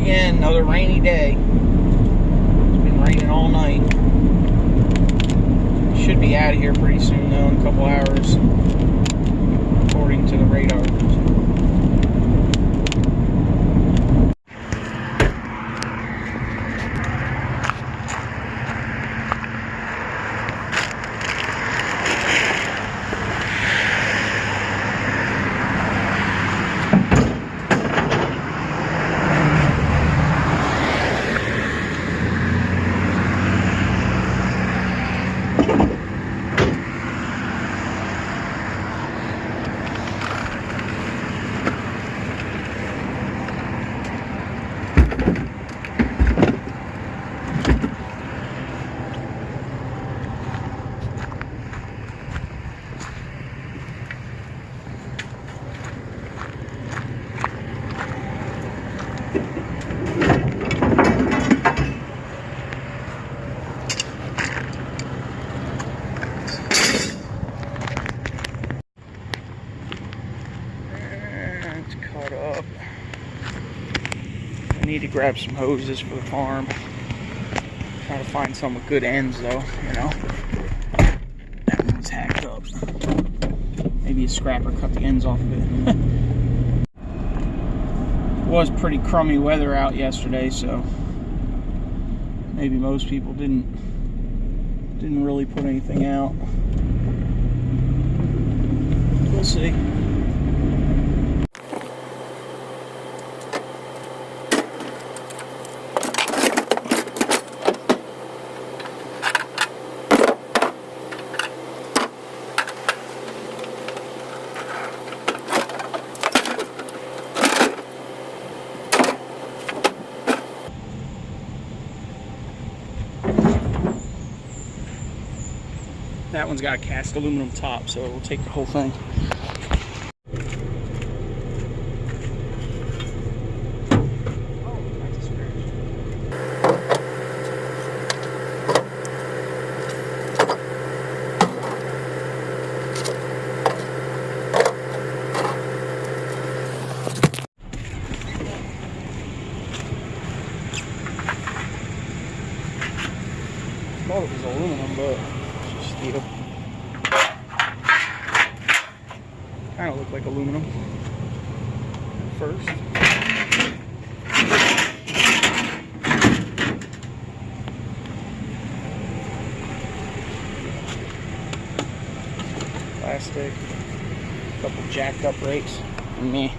again, another rainy day. It's been raining all night. Should be out of here pretty soon though, in a couple hours, according to the radar. I need to grab some hoses for the farm. Try to find some with good ends though, you know. That one's hacked up. Maybe a scrapper cut the ends off of it. It was pretty crummy weather out yesterday, so maybe most people didn't really put anything out. We'll see. That one's got a cast aluminum top, so it will take the whole thing. Thought it was aluminum, but it's just steel. Kind of looked like aluminum at first. Plastic, a couple jacked up brakes, and me.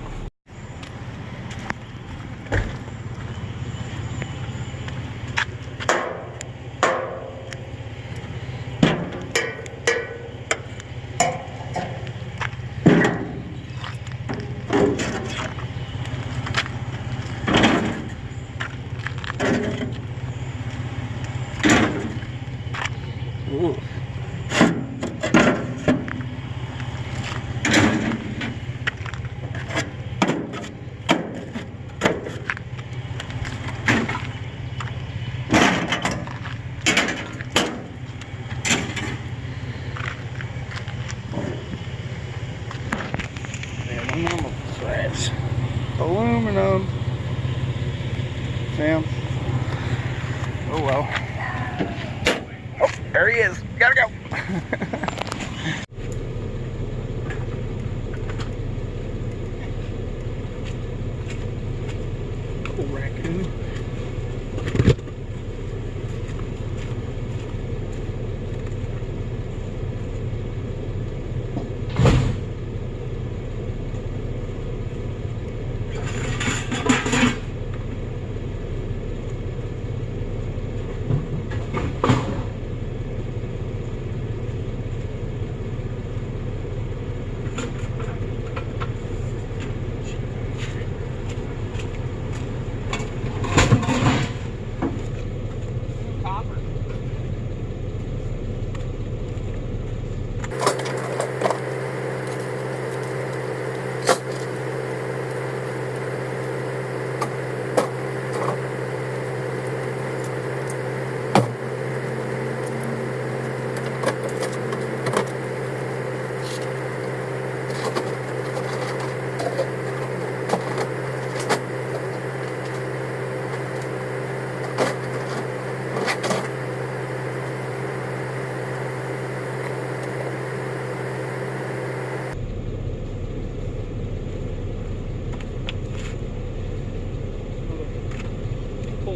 Ooh. Aluminum threads. Aluminum. Sam. Oh well. Oh, there he is. Gotta go. Little raccoon.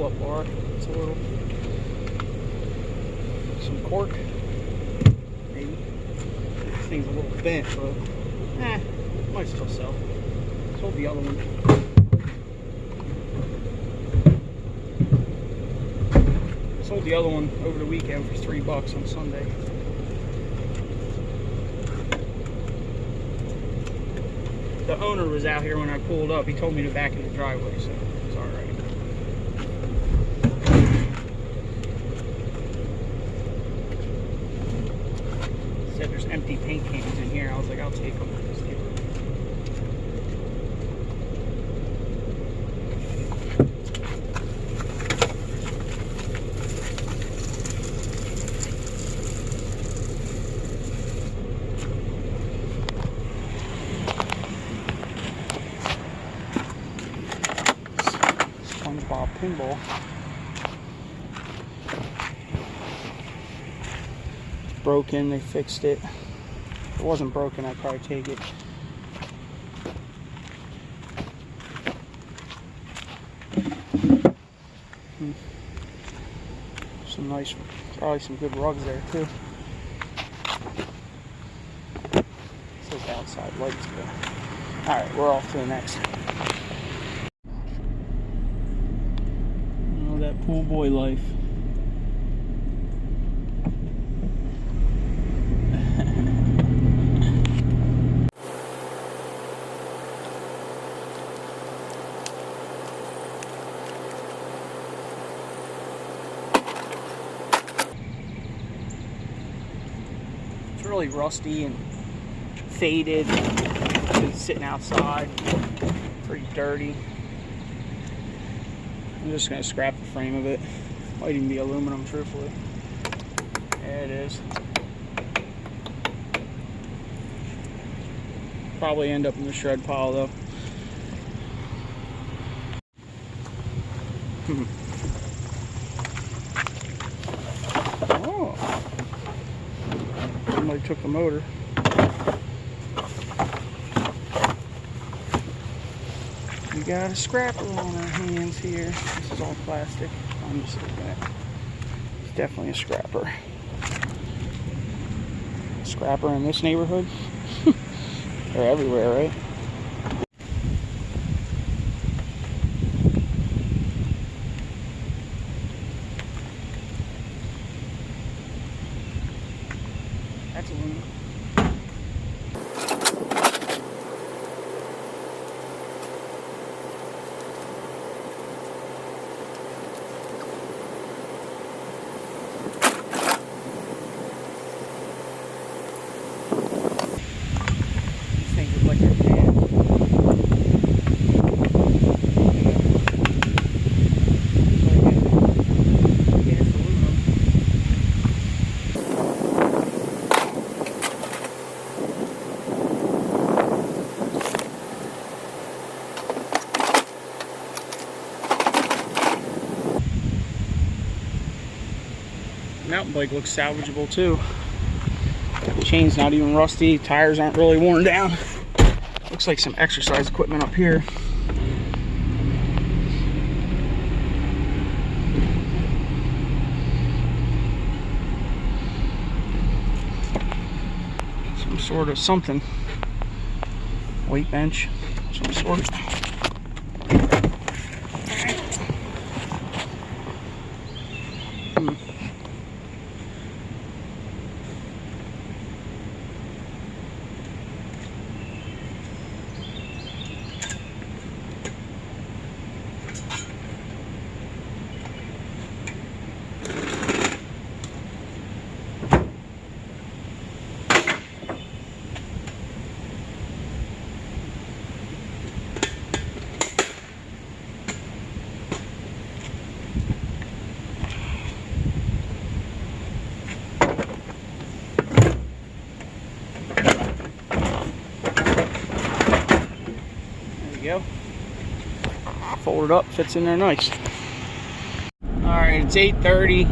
up bar. It's a little, some cork, maybe. This thing's a little bent, but might still sell. Sold the other one. Sold the other one over the weekend for $3 on Sunday. The owner was out here when I pulled up. He told me to back in the driveway, so it's all right. Said there's empty paint cans in here. I was like, I'll take them. Pinball. It's broken, they fixed it. If it wasn't broken, I'd probably take it. Some nice, probably some good rugs there too. It says outside lights, but alright, we're off to the next. That pool boy life. It's really rusty and faded. It's sitting outside, pretty dirty. I'm just going to scrap the frame of it. Might even be aluminum, truthfully. There it is. Probably end up in the shred pile though. Oh. Somebody took the motor. We got a scrapper on our hands here. This is all plastic. I'm just looking at it. It's definitely a scrapper. Scrapper in this neighborhood? They're everywhere, right? That's aluminum. Mountain bike looks salvageable too. The chain's not even rusty, tires aren't really worn down. Looks like some exercise equipment up here. Some sort of something. Weight bench, some sort. Go. Fold it up, fits in there nice. Alright, it's 8:30.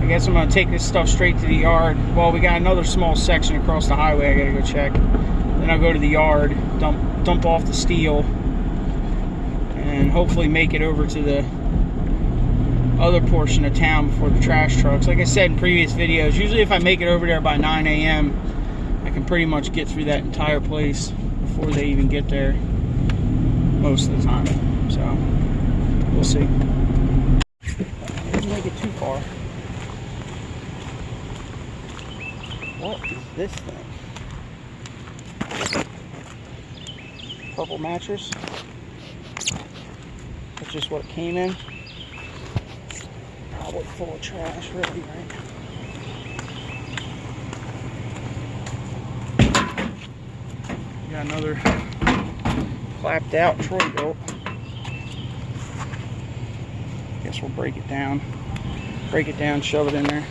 I guess I'm gonna take this stuff straight to the yard. Well, we got another small section across the highway I gotta go check. Then I'll go to the yard, dump off the steel, and hopefully make it over to the other portion of town before the trash trucks. Like I said in previous videos, usually if I make it over there by 9 a.m., I can pretty much get through that entire place before they even get there most of the time. So, we'll see. I didn't make it too far. What is this thing? Purple mattress? That's just what it came in. Probably full of trash, really, right? Got another clapped out Troy built. Guess we'll break it down, shove it in there.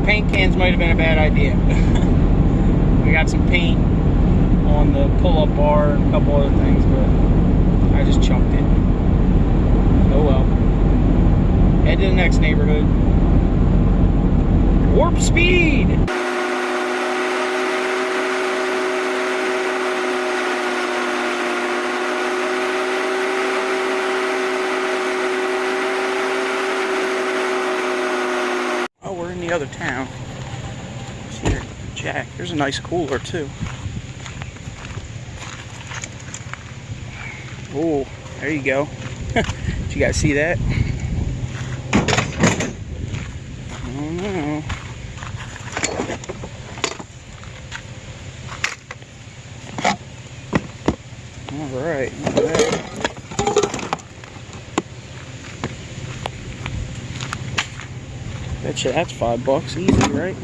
Paint cans might have been a bad idea. We got some paint on the pull-up bar and a couple other things, but I just chunked it. Oh well. Head to the next neighborhood. Warp speed! The other town. See there, Jack. There's a nice cooler too. Oh, there you go. Did you guys see that? Oh no. All right, look at that. Betcha that's $5 easy, right?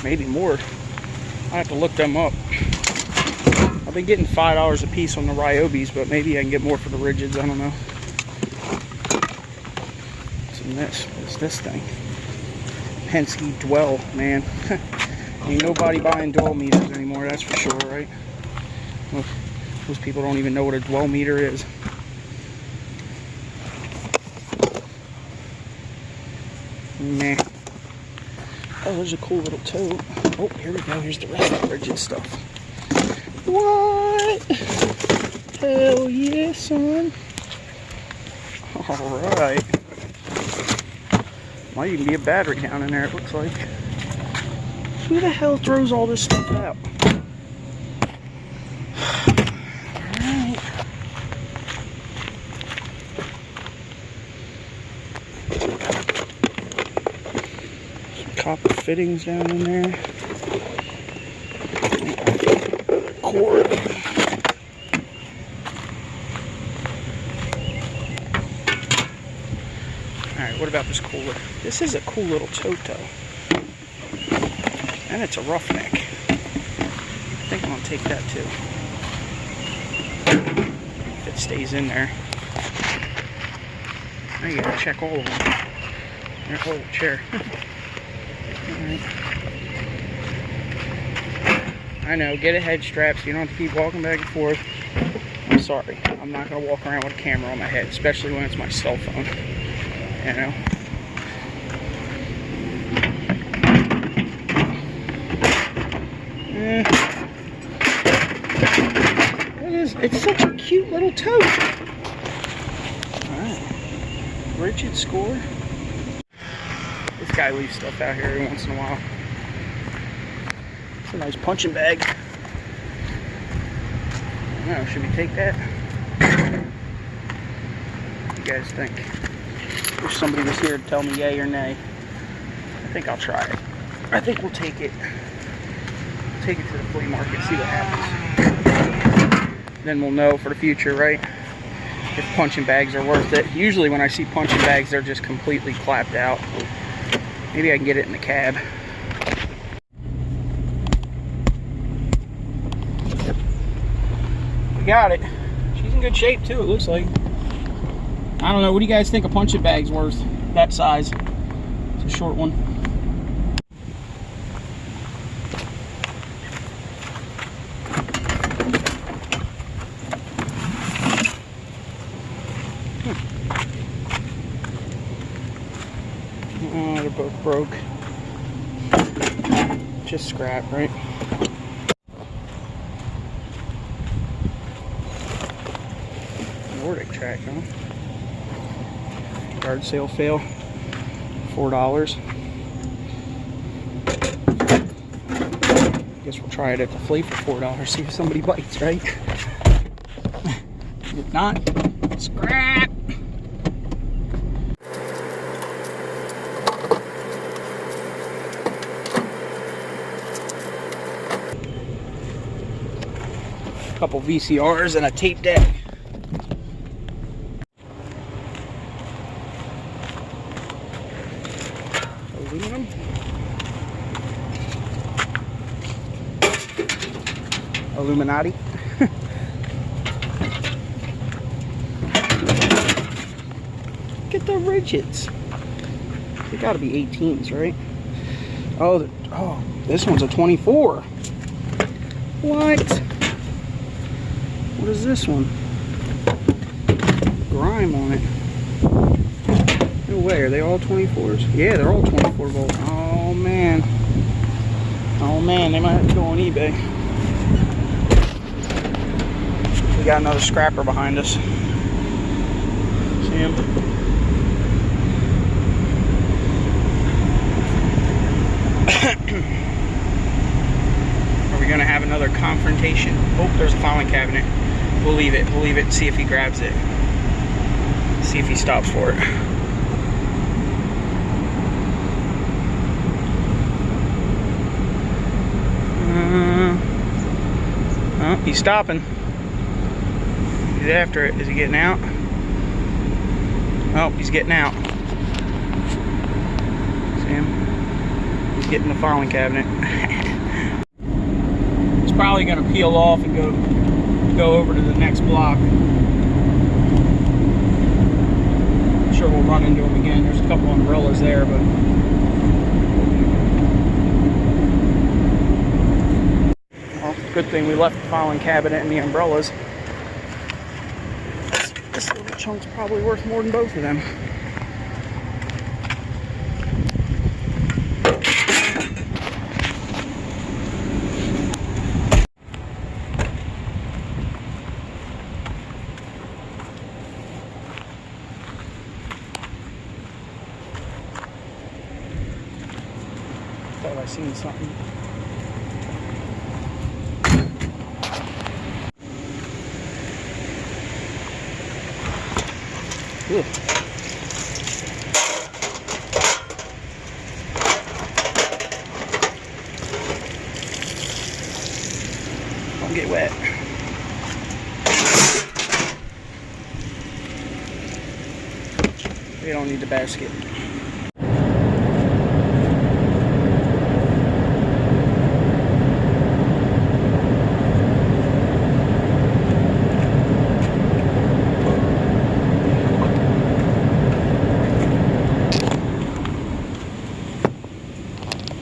Maybe more. I have to look them up. I've been getting $5 a piece on the Ryobis, but maybe I can get more for the Rigids. I don't know. What's in this? What's this thing? Penske Dwell, man. Ain't nobody buying dwell meters anymore, that's for sure, right? Most people don't even know what a dwell meter is. Nah. Oh, there's a cool little tote. Oh, here we go. Here's the rest of the rigid stuff. What? Hell yeah, son. Alright. Might even be a battery down in there, it looks like. Who the hell throws all this stuff out? Alright. Some copper fittings down in there. Cord. Alright, what about this cooler? This is a cool little Toto. And it's a roughneck. I think I'm going to take that too. If it stays in there. Now you gotta check all of them. Oh, chair. Alright. I know, get a head strap so you don't have to keep walking back and forth. I'm sorry. I'm not going to walk around with a camera on my head, especially when it's my cell phone. You know? It's such a cute little tote. Alright. Rigid score. This guy leaves stuff out here every once in a while. It's a nice punching bag. I don't know, should we take that? What do you guys think? Wish somebody was here to tell me yay or nay. I think I'll try it. I think we'll take it. Take it to the flea market, see what happens. Then we'll know for the future, right? If punching bags are worth it. Usually when I see punching bags, they're just completely clapped out. Maybe I can get it in the cab. We got it. She's in good shape too, it looks like. I don't know, what do you guys think a punching bag's worth? That size. It's a short one. Oh, they're both broke. Just scrap, right? Nordic track, huh? Yard sale fail. $4. Guess we'll try it at the flea for $4. See if somebody bites, right? If not, scrap. Couple VCRs and a tape deck. Aluminum. Illuminati. Get the rigids. They gotta be 18s, right? Oh, this one's a 24. What? What is this one? Grime on it. No way, are they all 24s? Yeah, they're all 24 volt. Oh man. Oh man, they might have to go on eBay. We got another scrapper behind us. See him? Are we gonna have another confrontation? Oh, there's a filing cabinet. We'll leave it. We'll leave it and see if he grabs it. See if he stops for it. Oh, he's stopping. He's after it. Is he getting out? Oh, he's getting out. See him? He's getting the filing cabinet. It's probably going to peel off and go over to the next block. I'm sure we'll run into him again. There's a couple umbrellas there, but well, good thing we left the filing cabinet and the umbrellas. This little chunk's probably worth more than both of them. thought I seen something. Ugh. Don't get wet. We don't need the basket.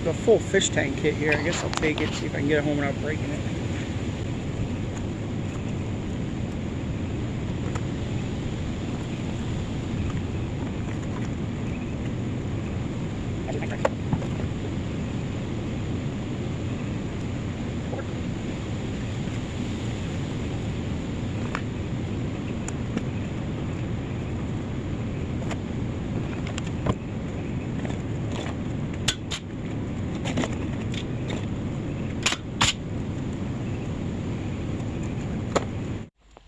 A full fish tank kit here. I guess I'll take it, see if I can get it home without breaking it.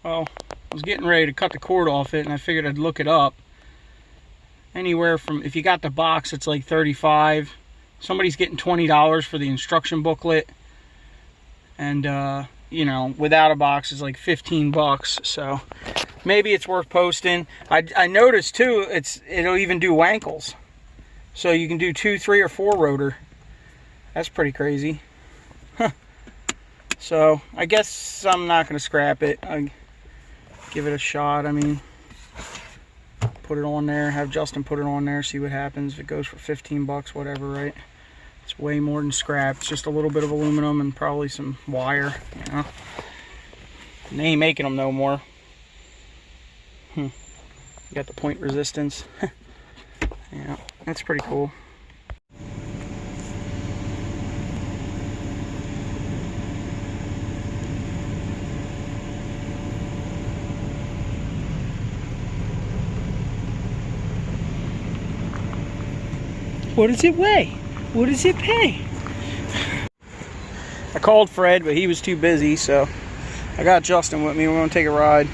Well, I was getting ready to cut the cord off it, and I figured I'd look it up. Anywhere from, if you got the box, it's like $35. Somebody's getting $20 for the instruction booklet, and you know, without a box it's like 15 bucks. So maybe it's worth posting. I noticed too, it'll even do wankles, so you can do 2, 3, or 4 rotor. That's pretty crazy. Huh. So I guess I'm not gonna scrap it. Give it a shot. I mean, put it on there, have Justin put it on there, see what happens. If it goes for 15 bucks, whatever, right? It's way more than scrap. It's just a little bit of aluminum and probably some wire, you know. And they ain't making them no more. You got the point resistance. Yeah, that's pretty cool. What does it weigh? What does it pay? I called Fred, but he was too busy, so I got Justin with me. We're gonna take a ride.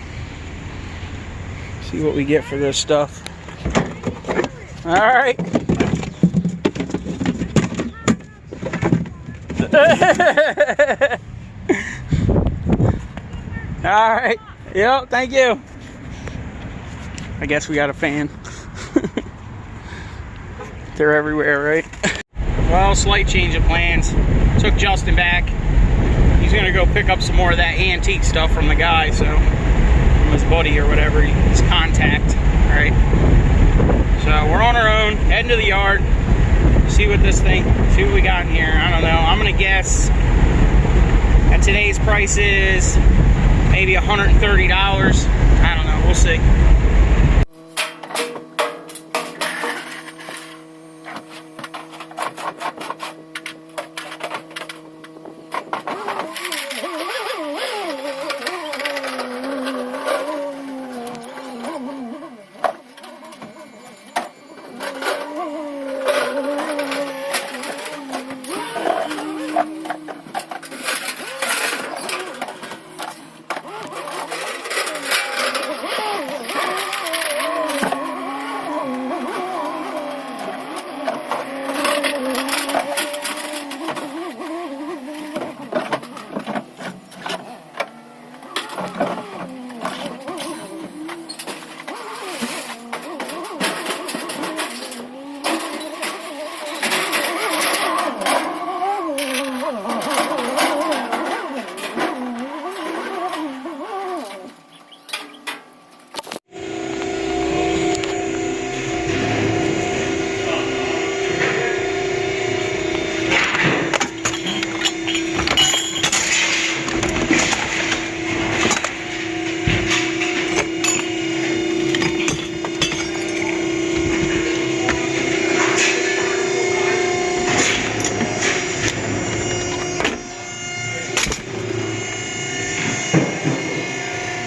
See what we get for this stuff. All right. All right. Yep, thank you. I guess we got a fan. They're everywhere, right? Well, slight change of plans. Took Justin back. He's gonna go pick up some more of that antique stuff from the guy, so from his buddy or whatever, his contact. All right. So we're on our own, heading to the yard. See what we got in here. I don't know. I'm gonna guess at today's prices, maybe $130. I don't know. We'll see.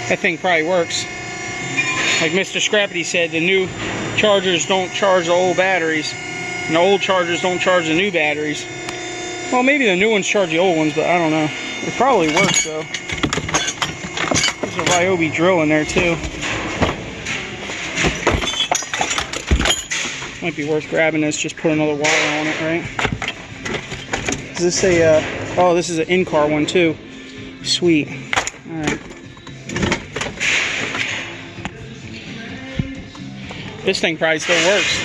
That thing probably works. Like Mr. Scrappity said, the new chargers don't charge the old batteries. And the old chargers don't charge the new batteries. Well, maybe the new ones charge the old ones, but I don't know. It probably works though. There's a Ryobi drill in there too. Might be worth grabbing this, just put another wire on it, right? Is this a, oh, this is an in-car one too. Sweet. Alright. This thing probably still works.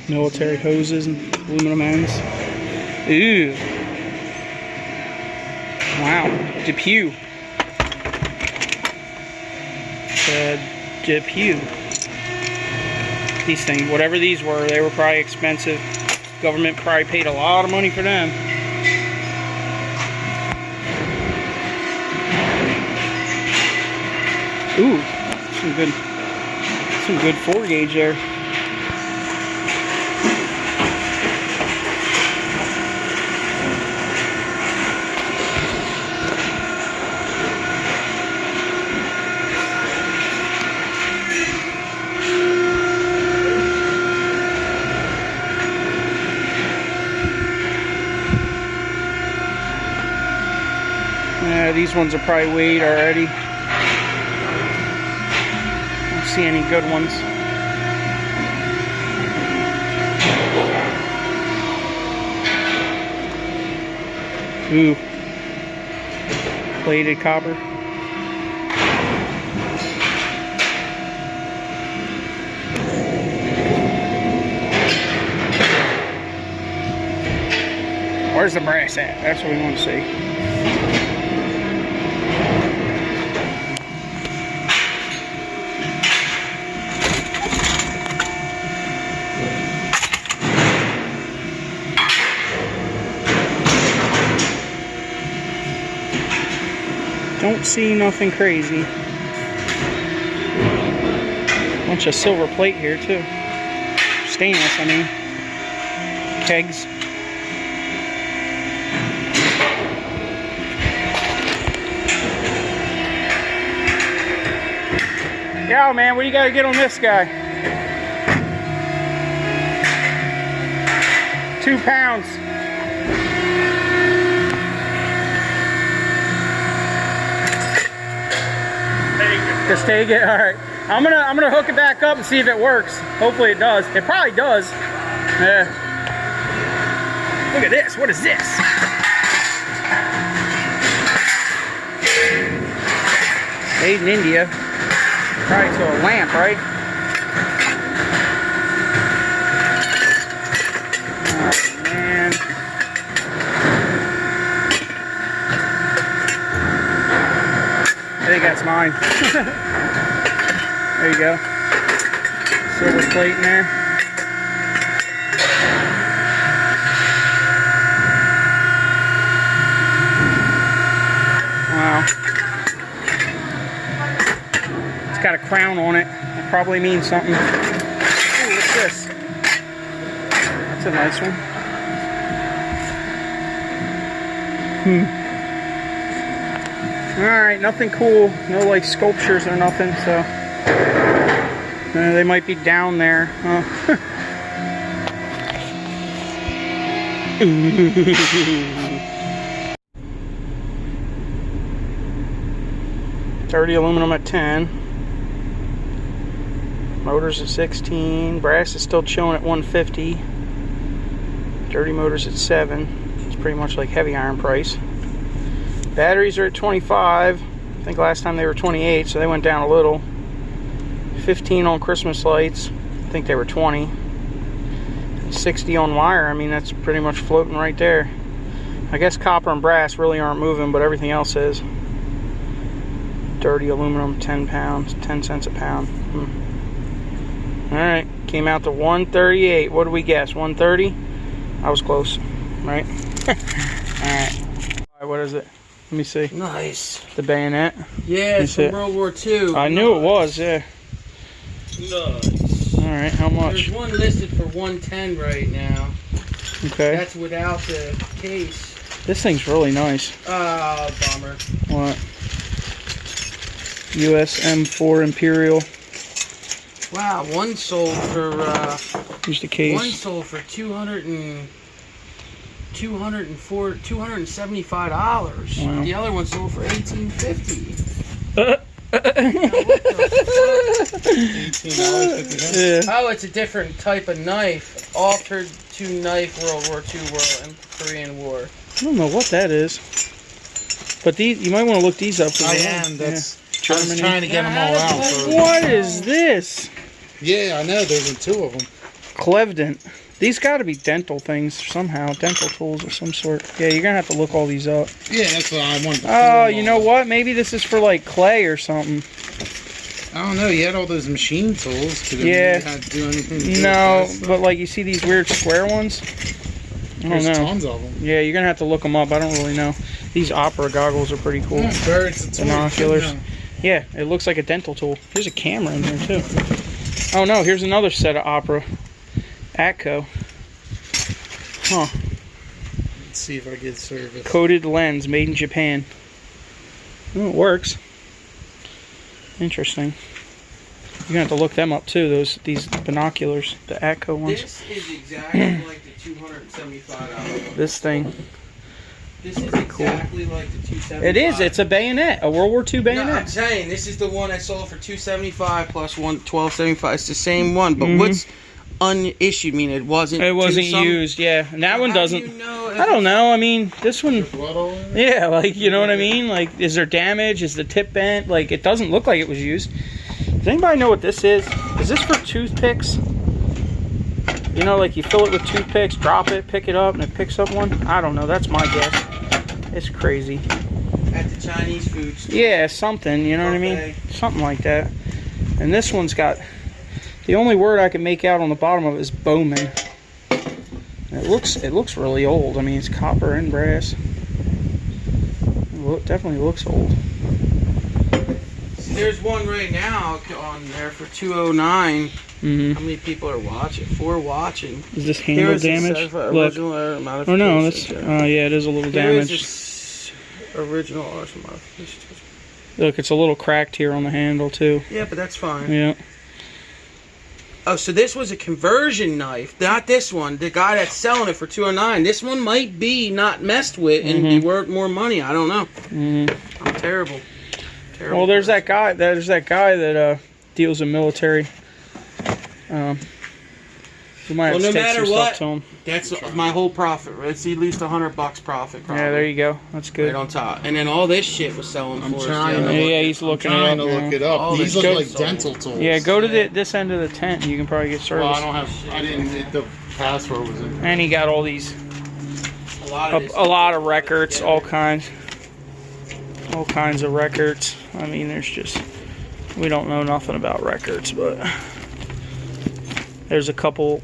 Military hoses and aluminum ends. Ooh. Wow. Depew. Depew. These things, whatever these were, they were probably expensive. Government probably paid a lot of money for them. Ooh, some good 4 gauge there. Yeah, these ones are probably weighed already. Don't see any good ones. Ooh. Plated copper. Where's the brass at? That's what we want to see. Don't see nothing crazy. Bunch of silver plate here too. Stainless, I mean. Kegs. Yo, man, what do you got to get on this guy? 2 pounds. Just take it. All right. I'm gonna hook it back up and see if it works. Hopefully it does. It probably does. Yeah. Look at this. What is this? Made in India. Probably to a lamp, right? Oh man. I think that's mine. There you go. Silver plate in there. Wow. It's got a crown on it. That probably means something. Ooh, what's this? That's a nice one. Alright, nothing cool. No like sculptures or nothing, so they might be down there. Oh. 30 aluminum at 10. Motors at 16. Brass is still chilling at 150. Dirty motors at 7. It's pretty much like heavy iron price. Batteries are at 25. I think last time they were 28, so they went down a little. 15 on Christmas lights. I think they were 20. 60 on wire. I mean, that's pretty much floating right there. I guess copper and brass really aren't moving, but everything else is. Dirty aluminum, 10 pounds, 10 cents a pound. Alright, came out to 138. What did we guess? 130? I was close, right? Alright. What is it? Let me see. Nice. The bayonet? Yeah, it's from World War II. I knew it was, yeah. Nice. Alright, how much? There's one listed for 110 right now. Okay. That's without the case. This thing's really nice. Oh, bummer. What? US M4 Imperial. Wow, one sold for Here's the case. one sold for $275. Wow. The other one sold for $18.50. Yeah. Oh, it's a different type of knife. Altered to knife World War II and Korean War. I don't know what that is. But these, you might want to look these up. I am. That's. Yeah. I was trying to get them all out. So. What is this? Yeah, I know. There's 2 of them. Clevedent. These got to be dental things somehow. Dental tools of some sort. Yeah, you're going to have to look all these up. Yeah, that's what I wanted to Oh, you know what? Maybe this is for like clay or something. I don't know. You had all those machine tools. Yeah. Had to do anything No, but like you see these weird square ones? I don't There's know. tons of them. Yeah, you're going to have to look them up. I don't really know. These opera goggles are pretty cool. Yeah, birds, it's Binoculars. Yeah, it looks like a dental tool. There's a camera in here too. Oh no, here's another set of opera. Atco. Huh. Let's see if I get service. Coated lens, made in Japan. Oh, it works. Interesting. You're gonna have to look them up too. These binoculars, the Atco ones. This is exactly like the $275. This thing. This is exactly like the $275. It is. It's a bayonet, a World War II bayonet. No, I'm saying this is the one I sold for $275 plus one $12.75. It's the same one, but what's unissued mean it wasn't. It wasn't used. Yeah, and that one doesn't. You know I don't know. I mean, this one. Blood all in it? Yeah, like you know what I mean. Like, is there damage? Is the tip bent? Like, it doesn't look like it was used. Does anybody know what this is? Is this for toothpicks? You know, like you fill it with toothpicks, drop it, pick it up, and it picks up one? I don't know. That's my guess. It's crazy. At the Chinese food store. Yeah, something. You know what I mean? Something like that. And this one's got... The only word I can make out on the bottom of it is Bowman. And it looks really old. I mean, it's copper and brass. It definitely looks old. There's one right now on there for $209. Mm-hmm. How many people are watching? 4 watching. Is this handle damage? Look. Oh no, that's yeah, it is a little damaged. Original arson modification. Look, it's a little cracked here on the handle too. Yeah, but that's fine. Yeah. Oh, so this was a conversion knife, not this one. The guy that's selling it for $209. This one might be not messed with and be worth more money. I don't know. I'm terrible. Well, there's that guy. There's that guy that deals in military. You might have to take some stuff to him. That's my whole profit. It's at least $100 profit. Probably. Yeah, there you go. That's good. Right on top. And then all this shit was selling for us. He's looking trying to look it up. All These this look like shit's dental tools. Yeah, go to this end of the tent and you can probably get service. Well, I don't have. I didn't. The password was in. And he got all these. A lot of records, all kinds of records. I mean, there's just, we don't know nothing about records, but there's a couple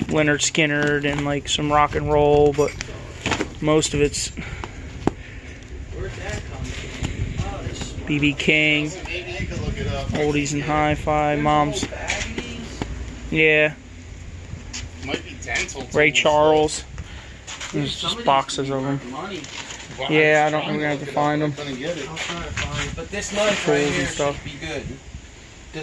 Leonard Skinner and like some rock and roll, but most of it's Where's that coming from? BB King, Maybe you can look it up. oldies and hi-fi, mom's. Yeah, Might be dental tools. Ray Charles. There's just boxes of them. Wow, Yeah, I don't. We're gonna have to find them. I'll try to find it. But this knife right Tools here and stuff. should be good.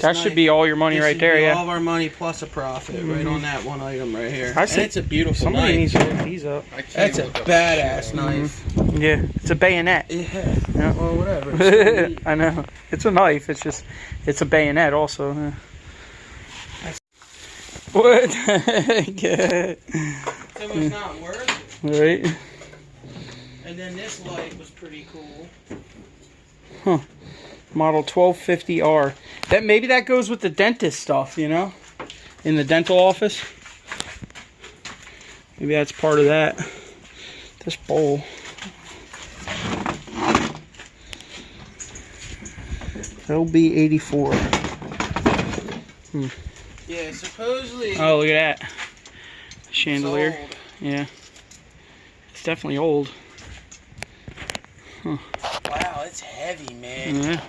That should be all your money right there, All yeah. of our money plus a profit right on that one item right here. I And see. it's a beautiful Somebody knife. needs to look these up. I can't That's a look up badass the knife. Yeah, it's a bayonet. Yeah. Yeah. Well, whatever. It's so neat. I know. It's a knife. It's just, it's a bayonet also. Yeah. What? Yeah. So it's not worth it. Right. And then this light was pretty cool. Huh. Model 1250R. Maybe that goes with the dentist stuff, you know? In the dental office. Maybe that's part of that. This bowl. LB84. Yeah, supposedly. Oh, look at that. Chandelier. It's old. Yeah. It's definitely old. Huh. Wow, it's heavy, man. Yeah.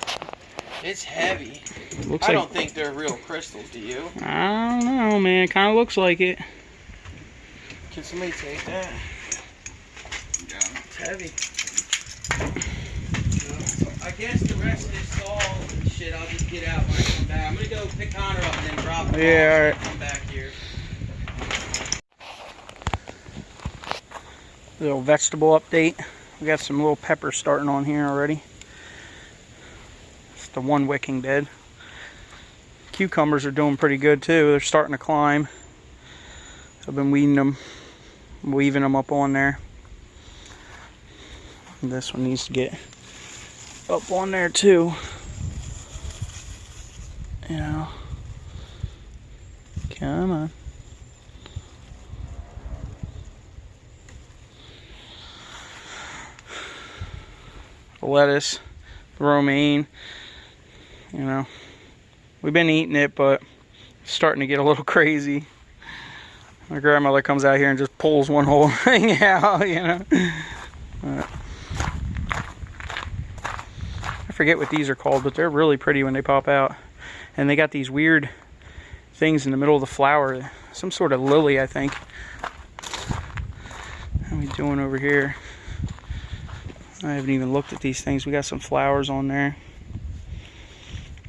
It's heavy. Looks I like, don't think they're real crystals, do you? I don't know, man. It kind of looks like it. Can somebody take that? It's heavy. I guess the rest of this all shit, I'll just get out when I come back. I'm gonna go pick Connor up and then drop him off alright. and come back here. Little vegetable update. We got some little peppers starting on here already. It's the one wicking bed. Cucumbers are doing pretty good too. They're starting to climb. I've been weeding them, weaving them up on there. And this one needs to get up on there too. You know. Come on. The lettuce, the romaine, you know. We've been eating it, but it's starting to get a little crazy. My grandmother comes out here and just pulls one whole thing out, you know. I forget what these are called, but they're really pretty when they pop out. And they got these weird things in the middle of the flower. Some sort of lily, I think. How are we doing over here? I haven't even looked at these things. We got some flowers on there.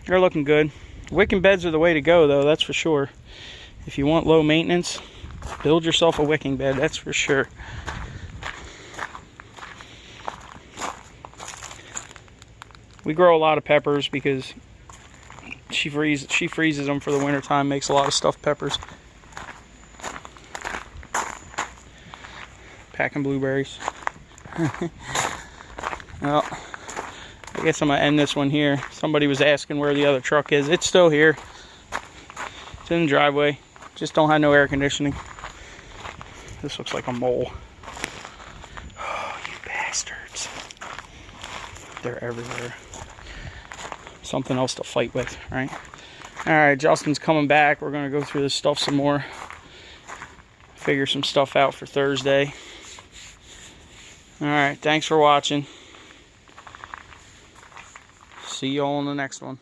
They're looking good. Wicking beds are the way to go, though, that's for sure. If you want low maintenance, build yourself a wicking bed, that's for sure. We grow a lot of peppers because she freezes them for the winter time, makes a lot of stuffed peppers. Packing blueberries. Well, I guess I'm going to end this one here. Somebody was asking where the other truck is. It's still here. It's in the driveway. Just don't have no air conditioning. This looks like a mole. Oh, you bastards. They're everywhere. Something else to fight with, right? Alright, Justin's coming back. We're going to go through this stuff some more. Figure some stuff out for Thursday. Alright, thanks for watching. See you all in the next one.